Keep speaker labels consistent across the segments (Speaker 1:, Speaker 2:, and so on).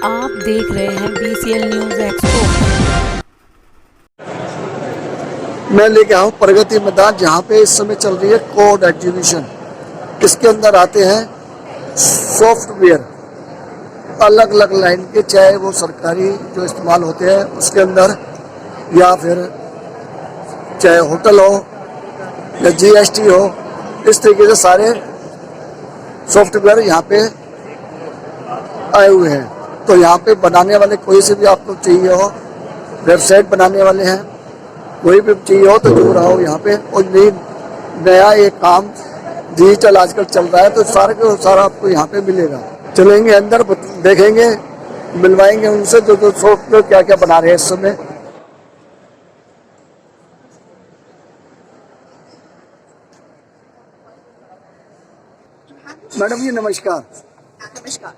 Speaker 1: आप देख रहे हैं BCL न्यूज़ एक्सपो।
Speaker 2: मैं लेके आया हूँ प्रगति मैदान, जहाँ पे इस समय चल रही है कोड एग्जीबिशन। इसके अंदर आते हैं सॉफ्टवेयर अलग अलग लाइन के, चाहे वो सरकारी जो इस्तेमाल होते हैं उसके अंदर, या फिर चाहे होटल हो या GST हो, इस तरीके से सारे सॉफ्टवेयर यहाँ पे आए हुए हैं। तो यहाँ पे बनाने वाले कोई से भी आपको चाहिए हो, वेबसाइट बनाने वाले हैं, कोई भी चाहिए हो तो जरूर आओ यहाँ पे। और नया ये काम डिजिटल आजकल चल रहा है, तो सारा का सारा आपको यहाँ पे मिलेगा। चलेंगे अंदर, देखेंगे, मिलवाएंगे उनसे जो सॉफ्टवेयर क्या क्या बना रहे हैं इस समय। मैडम जी नमस्कार।
Speaker 3: नमस्कार।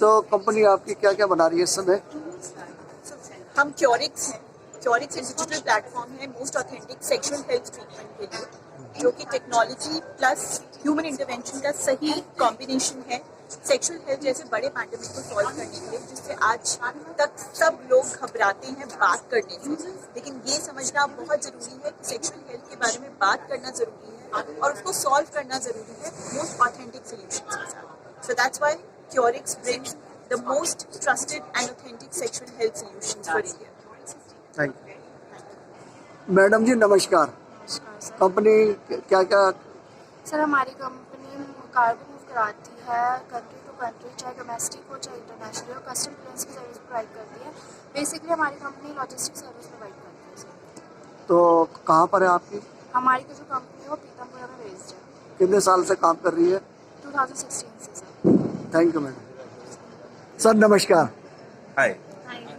Speaker 2: तो कंपनी आपकी क्या क्या बना रही है इस समय?
Speaker 3: हम क्योरिक्स हैं। क्योरिक्स एक डिजिटल प्लेटफॉर्म है most authentic sexual health treatment के लिए, जो कि टेक्नोलॉजी प्लस ह्यूमन इंटरवेंशन का सही कॉम्बिनेशन है सेक्सुअल हेल्थ जैसे बड़े पैंडेमिक को सॉल्व करने के लिए, जिससे आज तक सब लोग घबराते हैं बात करने से। लेकिन ये समझना बहुत ज़रूरी है कि सेक्सुअल हेल्थ के बारे में बात करना ज़रूरी है और उसको सॉल्व करना ज़रूरी है मोस्ट ऑथेंटिक सोल्यूशंस के साथ। So that's why Curix brings the most trusted and authentic sexual health solutions for India.
Speaker 2: Thank you. Madam ji नमस्कार। कंपनी क्या क्या?
Speaker 4: सर हमारी कंपनी कार्गो मूव कराती है कंट्री टू कंट्री, चाहे डोमेस्टिक हो चाहे इंटरनेशनल हो, कस्टम क्लियरेंस की सर्विस प्रोवाइड करती है। बेसिकली हमारी कंपनी लॉजिस्टिक सर्विस प्रोवाइड करती है सर।
Speaker 2: तो कहाँ पर है आपकी?
Speaker 4: हमारी जो कंपनी है वो पीतमपुरा में बेस्ड है।
Speaker 2: कितने साल से काम कर रही है?
Speaker 4: 2016 से sir.
Speaker 2: Thank you madam. Sir नमस्कार।
Speaker 5: Hi,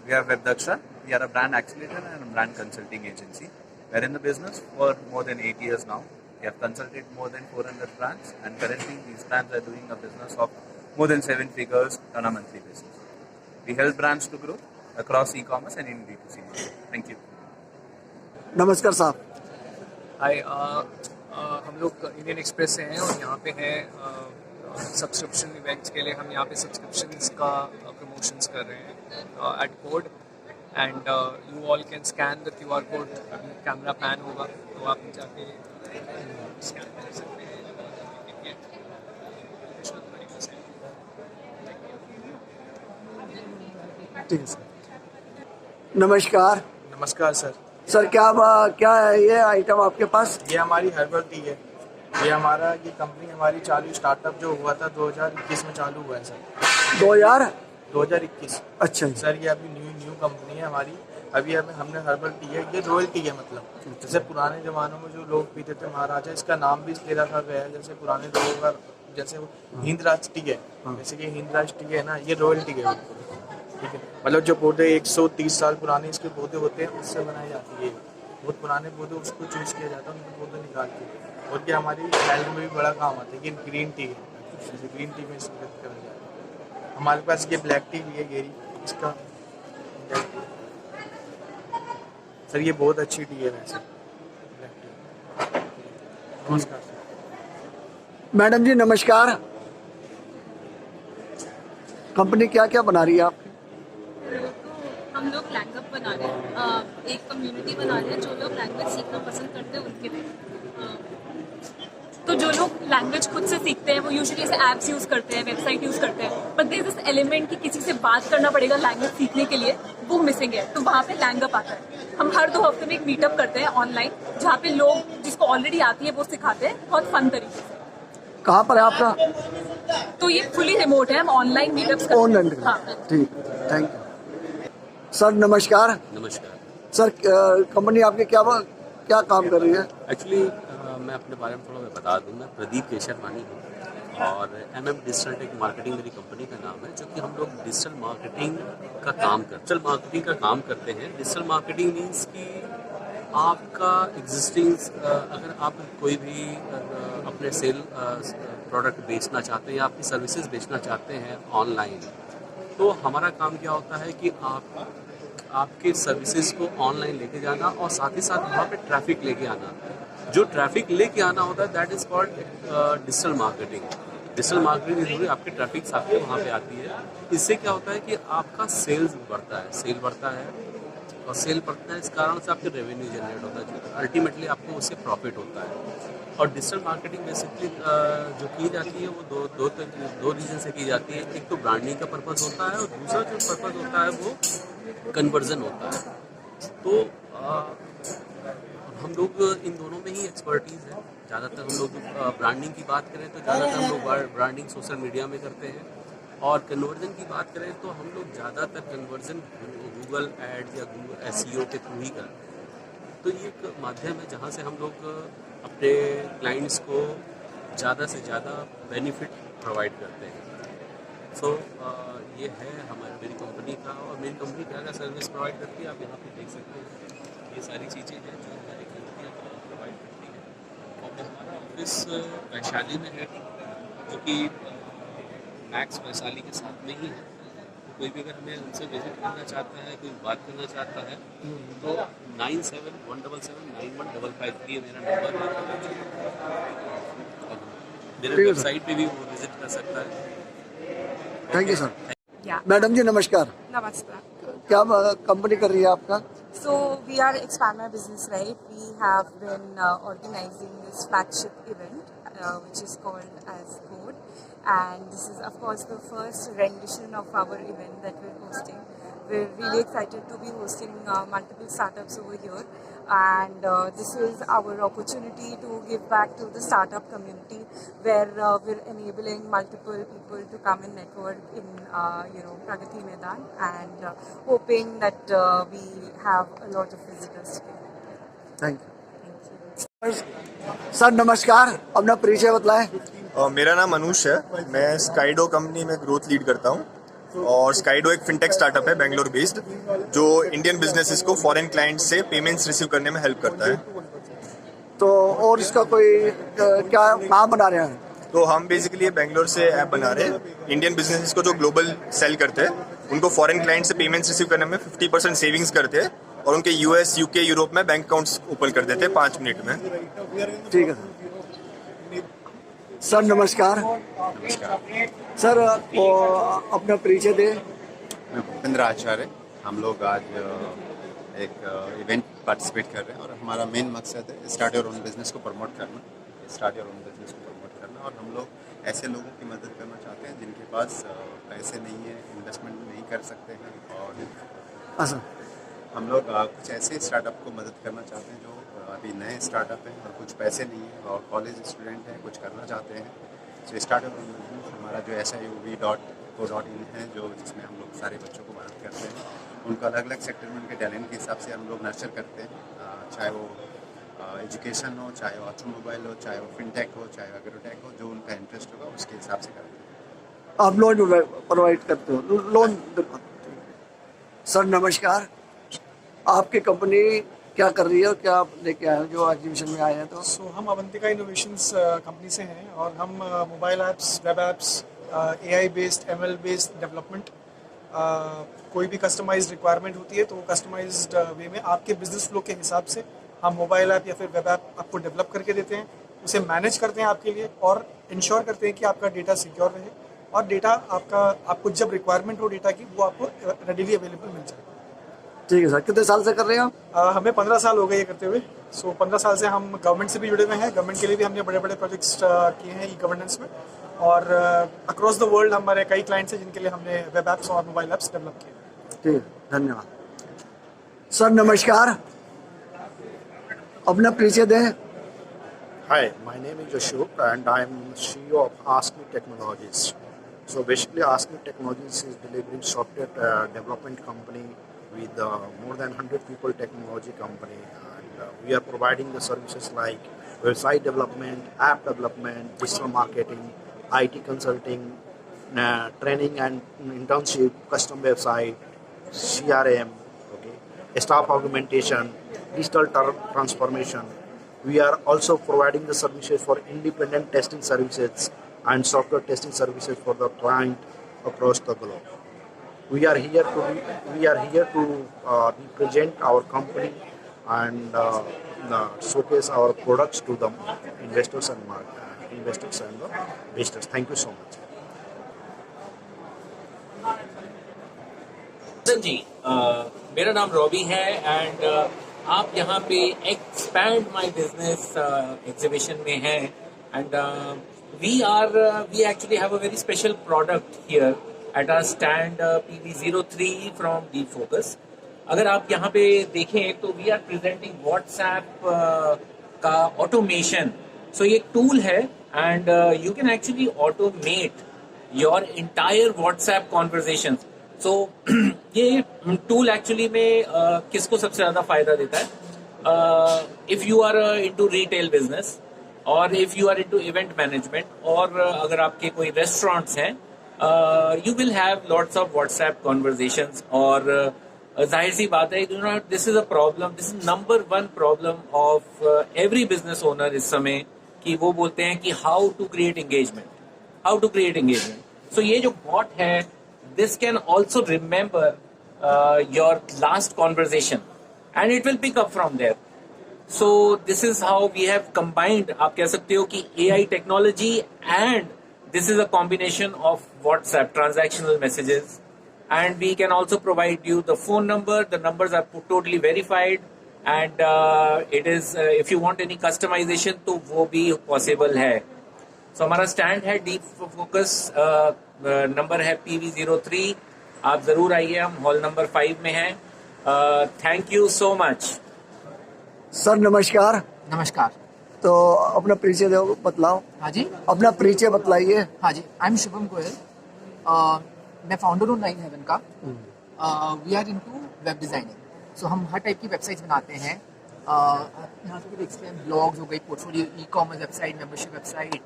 Speaker 5: we are WebDaksha. We are a brand accelerator and a brand consulting agency. We are in the business for more than 8 years now. We have consulted more than 400 brands, and currently these brands are doing a business of more than 7 figures on a monthly basis. We help brands to grow across e-commerce and in B2C market. Thank you.
Speaker 2: नमस्कार साहब।
Speaker 6: हाय, हम लोग Indian express से हैं और यहाँ पे हैं सब्सक्रिप्शन इवेंट्स के लिए। हम यहाँ पे सब्सक्रिप्शंस का प्रमोशंस कर रहे हैं at code, and you all can scan the QR code. अभी कैमरा पैन होगा तो आप जाके स्कैन कर सकते हैं।
Speaker 2: ठीक है सर। नमस्कार।
Speaker 7: नमस्कार सर।
Speaker 2: सर क्या है ये आइटम आपके पास?
Speaker 7: ये हमारी हर्बल टी है। ये कंपनी हमारी चालू स्टार्टअप जो हुआ था 2021 में चालू हुआ है सर। 2021।
Speaker 2: अच्छा
Speaker 7: सर ये अभी न्यू कंपनी है हमारी। अभी हमने हर्बल टी है, ये रॉयल टी है। मतलब जैसे पुराने ज़मानों में जो लोग पीते थे महाराजा, इसका नाम भी इसलिए रखा गया है जैसे पुराने लोगों का, जैसे हिंदराज टी है, जैसे कि हिंदराज टी है ना, ये रॉयल टी है। ठीक है, मतलब जो पौधे 130 साल पुराने इसके पौधे होते हैं उससे बनाई जाती है। बहुत पुराने पौधे उसको चूज़ किया जाता है, उनके पौधे निकाल के। और ये हमारी हेल्थ में भी बड़ा काम आता है। ये ग्रीन टी है, जैसे ग्रीन टी में इस्तेमाल करा जाता है। हमारे पास ये ब्लैक टी भी है गेरी, इसका सर ये बहुत अच्छी टी है वैसे ब्लैक टी। नमस्कार सर।
Speaker 2: मैडम जी नमस्कार। कंपनी क्या क्या बना रही है आपकी?
Speaker 8: हम लोग लैंग्वेज बना रहे हैं, एक कम्युनिटी बना रहे हैं जो लोग लैंग्वेज सीखना पसंद करते हैं उनके लिए। तो जो लोग लैंग्वेज खुद से सीखते हैं वो यूजुअली ऐसे ऐप्स यूज़ करते हैं, वेबसाइट यूज़ करते हैं, but there is this element कि किसी से बात करना पड़ेगा लैंग्वेज सीखने के लिए, वो मिसिंग है। तो वहाँ पे लैंगअप आता है। हम हर 2 हफ्ते में एक मीटअप करते हैं ऑनलाइन, जहाँ पे लोग जिसको ऑलरेडी आती है वो सिखाते हैं बहुत फन तरीके से।
Speaker 2: कहाँ पर है आपका?
Speaker 8: तो ये फुली रिमोट है, हम ऑनलाइन मीटअप्स करते हैं।
Speaker 2: ऑनलाइन?
Speaker 8: हाँ
Speaker 2: ठीक, थैंक यू। सर नमस्कार।
Speaker 9: नमस्कार
Speaker 2: सर कंपनी आपकी क्या काम कर रही है?
Speaker 9: एक्चुअली मैं अपने बारे में थोड़ा बता दूं। मैं प्रदीप केशरवानी हूँ और MM डिजिटल टेक मार्केटिंग मेरी कंपनी का नाम है, जो कि हम लोग डिजिटल मार्केटिंग का काम करते हैं। डिजिटल मार्केटिंग मीन्स कि आपका एग्जिस्टिंग, अगर आप कोई भी अपने सेल प्रोडक्ट बेचना चाहते हैं या आपकी सर्विसेज बेचना चाहते हैं ऑनलाइन, तो हमारा काम क्या होता है कि आपके सर्विसेज को ऑनलाइन लेके जाना और साथ ही साथ वहाँ पे ट्रैफिक लेके आना। जो ट्रैफिक लेके आना होता है that is called digital marketing. Digital marketing के थ्रू आपकी ट्रैफिक आपके वहाँ पे आती है। इससे क्या होता है कि आपका सेल्स बढ़ता है, सेल बढ़ता है, और सेल बढ़ता है, इस कारण से आपके रेवेन्यू जनरेट होता है, अल्टीमेटली आपको उससे प्रॉफिट होता है। और डिजिटल मार्केटिंग बेसिकली जो की जाती है वो दो रीज़न से की जाती है। एक तो ब्रांडिंग का पर्पज़ होता है, और दूसरा जो पर्पज़ होता है वो कन्वर्जन होता है। तो हम लोग इन दोनों में ही एक्सपर्टीज़ है। ज़्यादातर हम लोग ब्रांडिंग की बात करें तो ज़्यादातर हम लोग ब्रांडिंग सोशल मीडिया में करते हैं, और कन्वर्जन की बात करें तो हम लोग ज़्यादातर कन्वर्जन गूगल एड्स या गूगल SEO के थ्रू ही करते हैं। तो ये एक माध्यम है जहाँ से हम लोग अपने क्लाइंट्स को ज़्यादा से ज़्यादा बेनिफिट प्रोवाइड करते हैं। सो ये है मेरी कंपनी का, और मेरी कंपनी क्या क्या सर्विस प्रोवाइड करती है आप यहाँ पे देख सकते हैं। ये सारी चीज़ें हैं जो हमारी कंपनी प्रोवाइड करती है। और हमारा ऑफिस वैशाली में है, जो कि मैक्स वैशाली के साथ में ही है। तो कोई भी अगर हमें उनसे विजिट करना चाहता है, कोई बात करना चाहता है, तो 9717791553 ये मेरा नंबर है। और मेरे वेबसाइट पे भी वो विजिट कर सकता है।
Speaker 2: Thank you sir.
Speaker 1: Yeah.
Speaker 2: Madam ji नमस्कार,
Speaker 1: Namaskar.
Speaker 2: क्या कंपनी कर रही है आपका?
Speaker 1: So we are Expand My Business, right? We have been organizing this flagship event, which is called as Code, and this is of course the first rendition of our event that we're hosting. We're really excited to be hosting multiple startups over here, and this is our opportunity to give back to the startup community, where we're enabling multiple people to come and network in Pragati Maidan, and hoping that we have a lot of visitors today.
Speaker 2: Thank you sir. नमस्कार, अपना परिचय बताएं।
Speaker 10: मेरा नाम अनुष है, मैं स्काइडो company में growth lead करता हूँ। और स्काइडो एक फिनटेक स्टार्टअप है बेंगलोर बेस्ड, जो इंडियन बिजनेसेस को फॉरेन क्लाइंट से पेमेंट्स रिसीव करने में हेल्प करता है।
Speaker 2: तो और इसका कोई क्या कहाँ बना रहे हैं?
Speaker 10: तो हम बेसिकली बेंगलोर से ऐप बना रहे हैं, इंडियन बिजनेसेस को जो ग्लोबल सेल करते हैं उनको फॉरेन क्लाइंट से पेमेंट्स रिसीव करने में 50% सेविंग्स करते हैं, और उनके US, UK, यूरोप में बैंक अकाउंट्स ओपन कर देते हैं 5 मिनट में।
Speaker 2: ठीक है सर। नमस्कार सर, आपको अपना परिचय दे।
Speaker 11: मैं भूपेंद्र आचार्य। हम लोग आज एक इवेंट पार्टिसिपेट कर रहे हैं, और हमारा मेन मकसद है स्टार्ट योर ओन बिजनेस को प्रमोट करना, और हम लोग ऐसे लोगों की मदद करना चाहते हैं जिनके पास पैसे नहीं है, इन्वेस्टमेंट नहीं कर सकते हैं, और हम लोग कुछ ऐसे स्टार्टअप को मदद करना चाहते हैं जो अभी नए स्टार्टअप हैं और कुछ पैसे नहीं है, और कॉलेज स्टूडेंट हैं, कुछ करना चाहते हैं। तो स्टार्टअप हमारा जो SIOV.co.in है, जो जिसमें हम लोग सारे बच्चों को मदद करते हैं, उनको अलग अलग सेक्टर में उनके टैलेंट के हिसाब से हम लोग नर्चर करते हैं, चाहे वो एजुकेशन हो, चाहे वो ऑटोमोबाइल हो, चाहे वो फिनटेक हो, चाहे एग्रोटेक हो, जो उनका इंटरेस्ट होगा उसके हिसाब से करते हैं।
Speaker 2: आप लोन प्रोवाइड करते हो? लोन। सर नमस्कार, आपकी कंपनी क्या कर रही है और क्या आप लेके आए हो जो एग्जीबिशन में आए हैं? तो
Speaker 12: हम अवंतिका इनोवेशंस कंपनी से हैं, और हम mobile apps, web apps, AI based, ML based development, कोई भी कस्टमाइज्ड रिक्वायरमेंट होती है तो वो कस्टमाइज्ड वे में आपके बिजनेस फ्लो के हिसाब से हम मोबाइल ऐप या फिर वेब ऐप आपको डेवलप करके देते हैं, उसे मैनेज करते हैं आपके लिए, और इंश्योर करते हैं कि आपका डेटा सिक्योर रहे, और डेटा आपको जब रिक्वायरमेंट हो डेटा की, वो आपको रेडीली अवेलेबल मिल जाए।
Speaker 2: ठीक है सर। कितने साल से कर रहे हो?
Speaker 12: हमें 15 साल हो गए ये करते हुए। 15 साल से हम गवर्नमेंट से भी जुड़े हुए हैं, गवर्नमेंट के लिए भी हमने बड़े बड़े प्रोजेक्ट्स किए हैं ई-गवर्नेंस में, और अक्रॉस द वर्ल्ड हमारे कई क्लाइंट्स हैं जिनके लिए हमने वेब ऐप्स और मोबाइल ऐप्स डेवलप किए।
Speaker 2: ठीक है, धन्यवाद। सर नमस्कार, अपना परिचय दें।
Speaker 13: Hi, my name is Ashok and I am CEO of AskMe Technologies. So basically AskMe Technologies is delivering software development company with more than 100 people technology company, and we are providing the services like website development, app development, digital marketing, IT consulting, training and internship, custom website, CRM, okay, staff augmentation, digital transformation. We are also providing the services for independent testing services and software testing services for the client across the globe. We are here to represent our company and showcase our products to the investors and investors and the visitors. Thank you so much.
Speaker 14: जी मेरा नाम Robbie है and आप यहाँ पे expand my business exhibition में हैं and we actually have a very special product here at our stand PV03 from deep focus. अगर आप यहाँ पे देखें तो वी आर प्रेजेंटिंग व्हाट्सएप का ऑटोमेशन. सो ये एक टूल है and you can actually automate your entire WhatsApp conversations. So ये टूल एक्चुअली में किसको सबसे ज्यादा फायदा देता है? If you are into retail business और if you are into event management और अगर आपके कोई रेस्टोरेंट्स हैं, you will have lots of WhatsApp conversations. और जाहिर सी बात है, this is a problem, this is number 1 problem of every business owner इस समय, कि वो बोलते हैं कि how to create engagement. So ये जो बॉट है, this can also remember your last conversation and it will pick up from there. So this is how we have combined, आप कह सकते हो कि AI technology and this is a combination of WhatsApp transactional messages, and we can also provide you the phone number. The numbers are totally verified and it is if you want any customization तो वो भी possible है. So हमारा stand है deep focus, number है PV03. आप जरूर आइए, हम हॉल नंबर 5 में हैं. Thank you so much.
Speaker 2: Sir नमस्कार.
Speaker 15: नमस्कार.
Speaker 2: तो अपना परिचय दो, बतलाओ.
Speaker 15: हाँ जी,
Speaker 2: अपना परिचय बतलाइए.
Speaker 15: हाँ जी, आई एम शुभम गोयल. मैं फाउंडर हूँ 9 हेवन का. We are into web designing. So हम हर टाइप की वेबसाइट्स बनाते हैं. यहाँ से देख सकते हैं, ब्लॉग्स हो गई, portfolio, e-commerce website, membership website,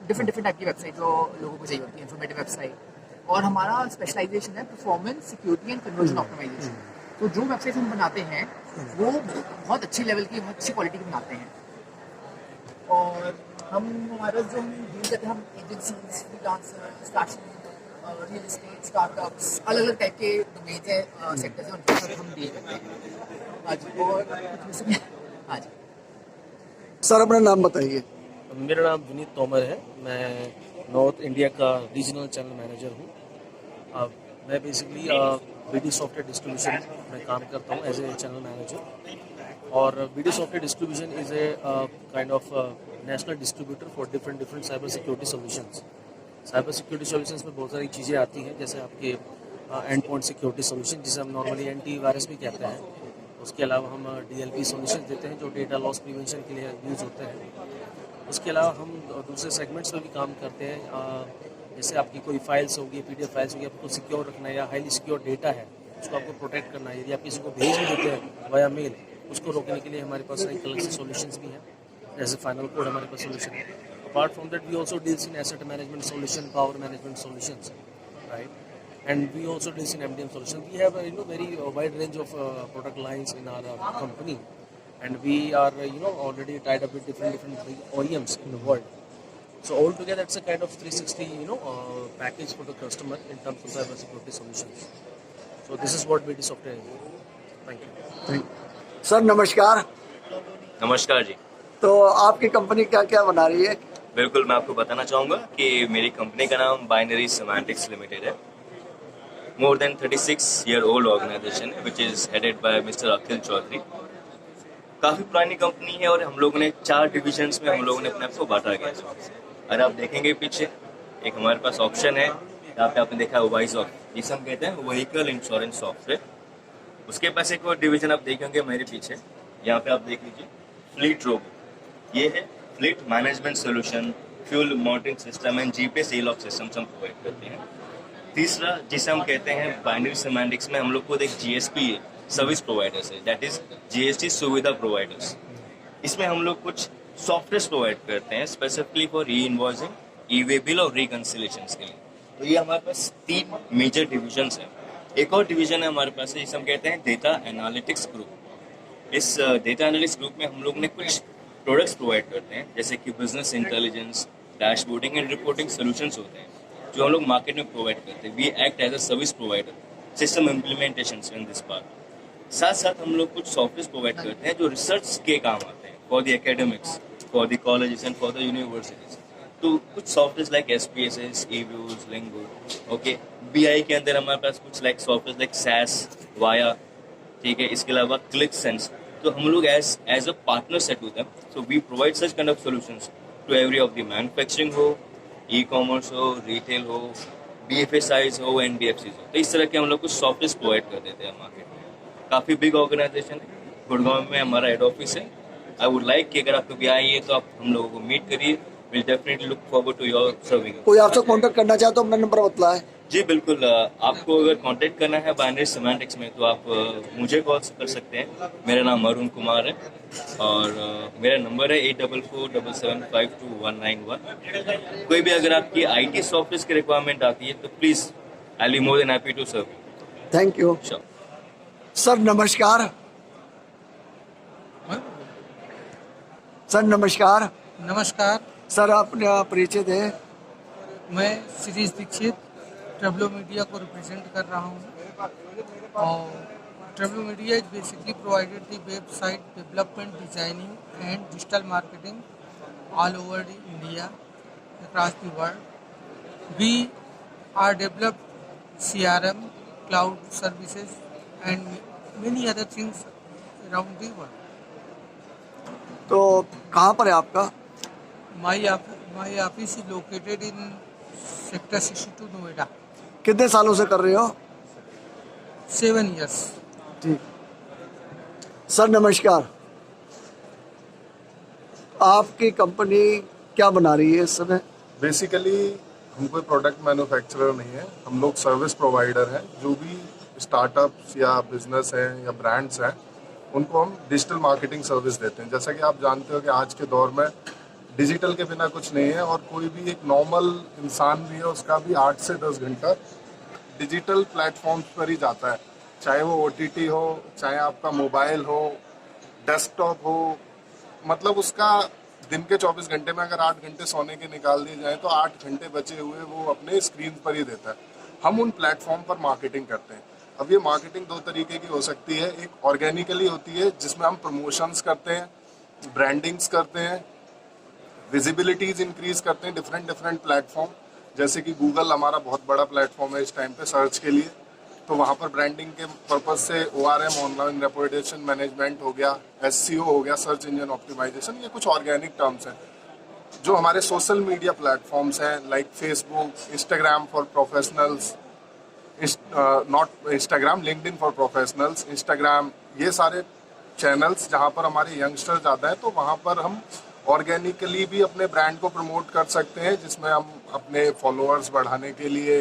Speaker 15: different type की वेबसाइट जो लोगों को चाहिए होती है, इन्फॉर्मेटिव वेबसाइट. और हमारा स्पेशलाइजेशन है performance, security and conversion optimisation. तो जो वेबसाइट हम बनाते हैं वो बहुत अच्छी लेवल की, बहुत अच्छी क्वालिटी की बनाते हैं. और हमारा जो हम डील करते हैं, हम agencies, freelancers, fashion, real estate, startups, अलग अलग टाइप के डोमेन है, सेक्टर्स हैं, उनके साथ हम डील करते हैं. हाँ जी. और हाँ जी
Speaker 2: सर अपना नाम बताइए.
Speaker 16: मेरा नाम विनीत तोमर है. मैं नॉर्थ इंडिया का रीजनल चैनल मैनेजर हूँ. मैं बेसिकली BD सॉफ्टवेयर डिस्ट्रीब्यूशन में काम करता हूँ एज ए चैनल मैनेजर. और BD software distribution is a kind of national distributor for different cyber security solutions. Cyber security solutions में बहुत सारी चीज़ें आती हैं, जैसे आपके एंड पॉइंट सिक्योरिटी सॉल्यूशन, जिसे हम नॉर्मली एंटी वायरस भी कहते हैं. उसके अलावा हम DLP सॉल्यूशन देते हैं जो डेटा लॉस प्रिवेंशन के लिए यूज़ होते हैं. उसके अलावा हम दूसरे सेगमेंट्स में भी काम करते हैं, जैसे आपकी कोई फाइल्स होगी, PDF फाइल्स होगी, आपको सिक्योर रखना है या हाईली सिक्योर डेटा है उसको आपको प्रोटेक्ट करना है. यदि आप किसी को भेज भी देते हैं वाया मेल, उसको रोकने के लिए हमारे पास एक अलग से सॉल्यूशंस भी हैं, जैसे फाइनल कोड हमारे पास सॉल्यूशन है. Apart from that we also deals in asset management solution, power management solutions, right. And we also deal in MDM solutions. We have a very wide range of product lines in our company, and we are already tied up with different OEMs in the world. So altogether, it's a kind of 360 package for the customer in terms of cyber security solutions. So this is what BD Software is. Thank you.
Speaker 2: Sir नमस्कार.
Speaker 17: नमस्कार जी.
Speaker 2: तो आपकी company क्या क्या बना रही है?
Speaker 17: बिल्कुल, मैं आपको बताना चाहूँगा कि मेरी कंपनी का नाम बाइनरी सेमांटिक्स लिमिटेड है. More than 36-year-old organization है, which is headed by Mr. अखिल चौधरी. काफ़ी पुरानी कंपनी है और हम लोगों ने 4 डिविजन्स में हम लोगों ने अपने आप को बांटा गया है. अगर आप देखेंगे पीछे एक हमारे पास ऑप्शन है, यहाँ पे आपने देखा है वाइज ऑफ, जिसे हम कहते हैं व्हीकल इंश्योरेंस सॉफ्टवेयर. उसके पास एक और डिवीजन आप देखेंगे मेरे पीछे, यहाँ पे आप देख लीजिए फ्लीट रोबो. ये है fleet management solution, fuel monitoring system and GPay sale of systems हम प्रोवाइड करते हैं. तीसरा जिसे हम कहते हैं बाइनरी सेमांटिक्स में हम लोग को एक GSP सर्विस प्रोवाइडर्स है, दैट इज GST सुविधा प्रोवाइडर्स. इसमें हम लोग कुछ सॉफ्टवेयर प्रोवाइड करते हैं स्पेसिफिकली फॉर री इनवॉइसिंग, ई-वे बिल और रिकंसिलेशन के लिए. तो ये हमारे पास 3 मेजर डिविजन्स हैं. एक और डिवीजन है हमारे पास, जिसे हम कहते हैं डेटा एनालिटिक्स ग्रुप. इस डेटा एनालिटिक्स ग्रुप में हम लोग ने कुछ प्रोडक्ट्स प्रोवाइड करते हैं, जैसे कि business intelligence, dashboarding and reporting solutions होते हैं जो हम लोग मार्केट में प्रोवाइड करते हैं. We act as a service provider, system implementation in this part. साथ साथ हम लोग कुछ सॉफ्टवेयर प्रोवाइड करते हैं जो रिसर्च के काम आते हैं for the academics, for the colleges and for the universities. तो कुछ software like SPSS, eViews, Lingo, okay BI के अंदर हमारे पास कुछ like software like SAS, Vaya, ठीक है, इसके अलावा ClickSense. तो हम लोग एज अ पार्टनर सेट होते हैं. So we provide such kind of solutions to every of the manufacturing हो, ई-कॉमर्स हो, रिटेल हो, BFSIs हो, NBFCs हो. तो इस तरह के हम लोग कुछ सॉफ्टवेयर प्रोवाइड कर देते हैं मार्केट में. काफ़ी बिग ऑर्गेनाइजेशन है. गुड़गांव में हमारा हेड ऑफिस है. आई वुड लाइक कि अगर आप कभी आइए तो आप हम लोगों को मीट करिए. Will definitely look forward to your serving.
Speaker 2: कोई आपसे कांटेक्ट करना चाहे तो अपना नंबर बतलाएं.
Speaker 17: जी बिल्कुल. आपको अगर कांटेक्ट करना है बाइनरी सेमांटिक्स में तो आप मुझे कॉल कर सकते हैं. मेरा नाम अरुण कुमार है और मेरा नंबर है 8477752191. कोई भी अगर आपकी IT सॉफ्टवेयर की रिक्वायरमेंट आती है तो please I will be more than happy to serve.
Speaker 2: Thank you. Sir नमस्कार. सर नमस्कार.
Speaker 18: नमस्कार
Speaker 2: सर, अपने परिचय दें.
Speaker 18: मैं शिरीष दीक्षित ट्रेवलो मीडिया को रिप्रेजेंट कर रहा हूँ और Travelo media is basically provided the website development, designing and digital marketing all over India across the world. We are developed CRM, cloud services and many other things around the world.
Speaker 2: तो कहाँ पर है आपका?
Speaker 18: My office is located in sector 62 Noida.
Speaker 2: कितने सालों से कर रहे हो?
Speaker 18: 7 years.
Speaker 2: ठीक. सर नमस्कार. आपकी कंपनी क्या बना रही है इस समय?
Speaker 19: बेसिकली हम कोई प्रोडक्ट मैन्युफैक्चरर नहीं है. हम लोग सर्विस प्रोवाइडर हैं. जो भी स्टार्टअप्स या बिजनेस हैं या ब्रांड्स हैं उनको हम डिजिटल मार्केटिंग सर्विस देते हैं. जैसा कि आप जानते हो कि आज के दौर में डिजिटल के बिना कुछ नहीं है और कोई भी एक नॉर्मल इंसान भी है उसका भी 8 से 10 घंटा डिजिटल प्लेटफॉर्म्स पर ही जाता है. चाहे वो OTT हो, चाहे आपका मोबाइल हो, डेस्कटॉप हो. मतलब उसका दिन के 24 घंटे में अगर 8 घंटे सोने के निकाल दिए जाए तो 8 घंटे बचे हुए वो अपने स्क्रीन पर ही देता है. हम उन प्लेटफॉर्म पर मार्केटिंग करते हैं. अब ये मार्केटिंग 2 तरीके की हो सकती है. एक ऑर्गेनिकली होती है जिसमें हम प्रमोशंस करते हैं, ब्रांडिंग्स करते हैं, विजिबिलिटीज इंक्रीज करते हैं डिफरेंट प्लेटफॉर्म. जैसे कि गूगल हमारा बहुत बड़ा प्लेटफॉर्म है इस टाइम पे सर्च के लिए. तो वहाँ पर ब्रांडिंग के पर्पज से ORM, ऑनलाइन रेपुटेशन मैनेजमेंट हो गया, SEO हो गया, सर्च इंजन ऑप्टिमाइजेशन. ये कुछ ऑर्गेनिक टर्म्स हैं. जो हमारे सोशल मीडिया प्लेटफॉर्म्स हैं like Facebook, Instagram for professionals, not Instagram, LinkedIn for professionals, Instagram, ये सारे चैनल्स जहाँ पर हमारे यंगस्टर ज़्यादा है तो वहाँ पर हम ऑर्गेनिकली भी अपने ब्रांड को प्रमोट कर सकते हैं. जिसमें हम अपने फॉलोअर्स बढ़ाने के लिए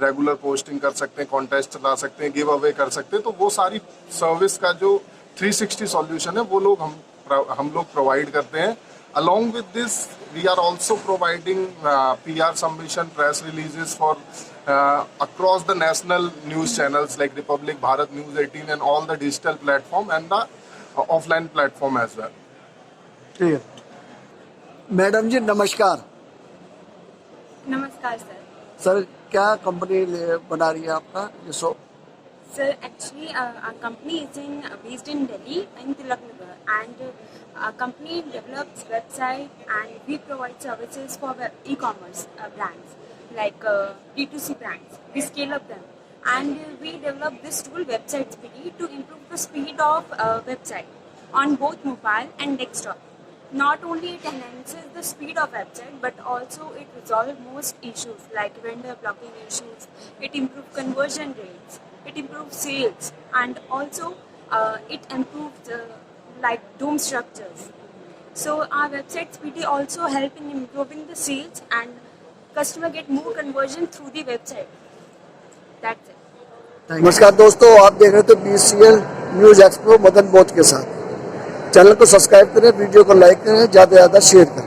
Speaker 19: रेगुलर पोस्टिंग कर सकते हैं, कॉन्टेस्ट चला सकते हैं, गिव अवे कर सकते हैं. तो वो सारी सर्विस का जो 360 सॉल्यूशन है वो लोग हम लोग प्रोवाइड करते हैं. Along with this, we are also providing PR submission, press releases for across the national news channels like Republic, Bharat News 18 and all the digital platform and the offline platform as well.
Speaker 2: ठीक है. Madam ji नमस्कार.
Speaker 20: नमस्कार sir.
Speaker 2: Sir क्या company बना रही है आपका ये shop?
Speaker 20: Sir, actually, our company is based in Delhi in Tilak Nagar, and our company develops website and we provide services for e-commerce brands like D2C brands. We scale up them and we develop this tool Website Speedy to improve the speed of website on both mobile and desktop. Not only it enhances the speed of website but also it resolves most issues like vendor blocking issues. It improves conversion rates. It improves sales and also it improves like DOM structures. So our website Speedy also help in improving the sales and customer get more conversion through the website. That's it.
Speaker 2: नमस्कार दोस्तों, आप देख रहे थे BCL news Xpro Madan बोध के साथ. Channel को सब्सक्राइब करें, वीडियो को लाइक करें, ज़्यादा से ज़्यादा शेयर करें.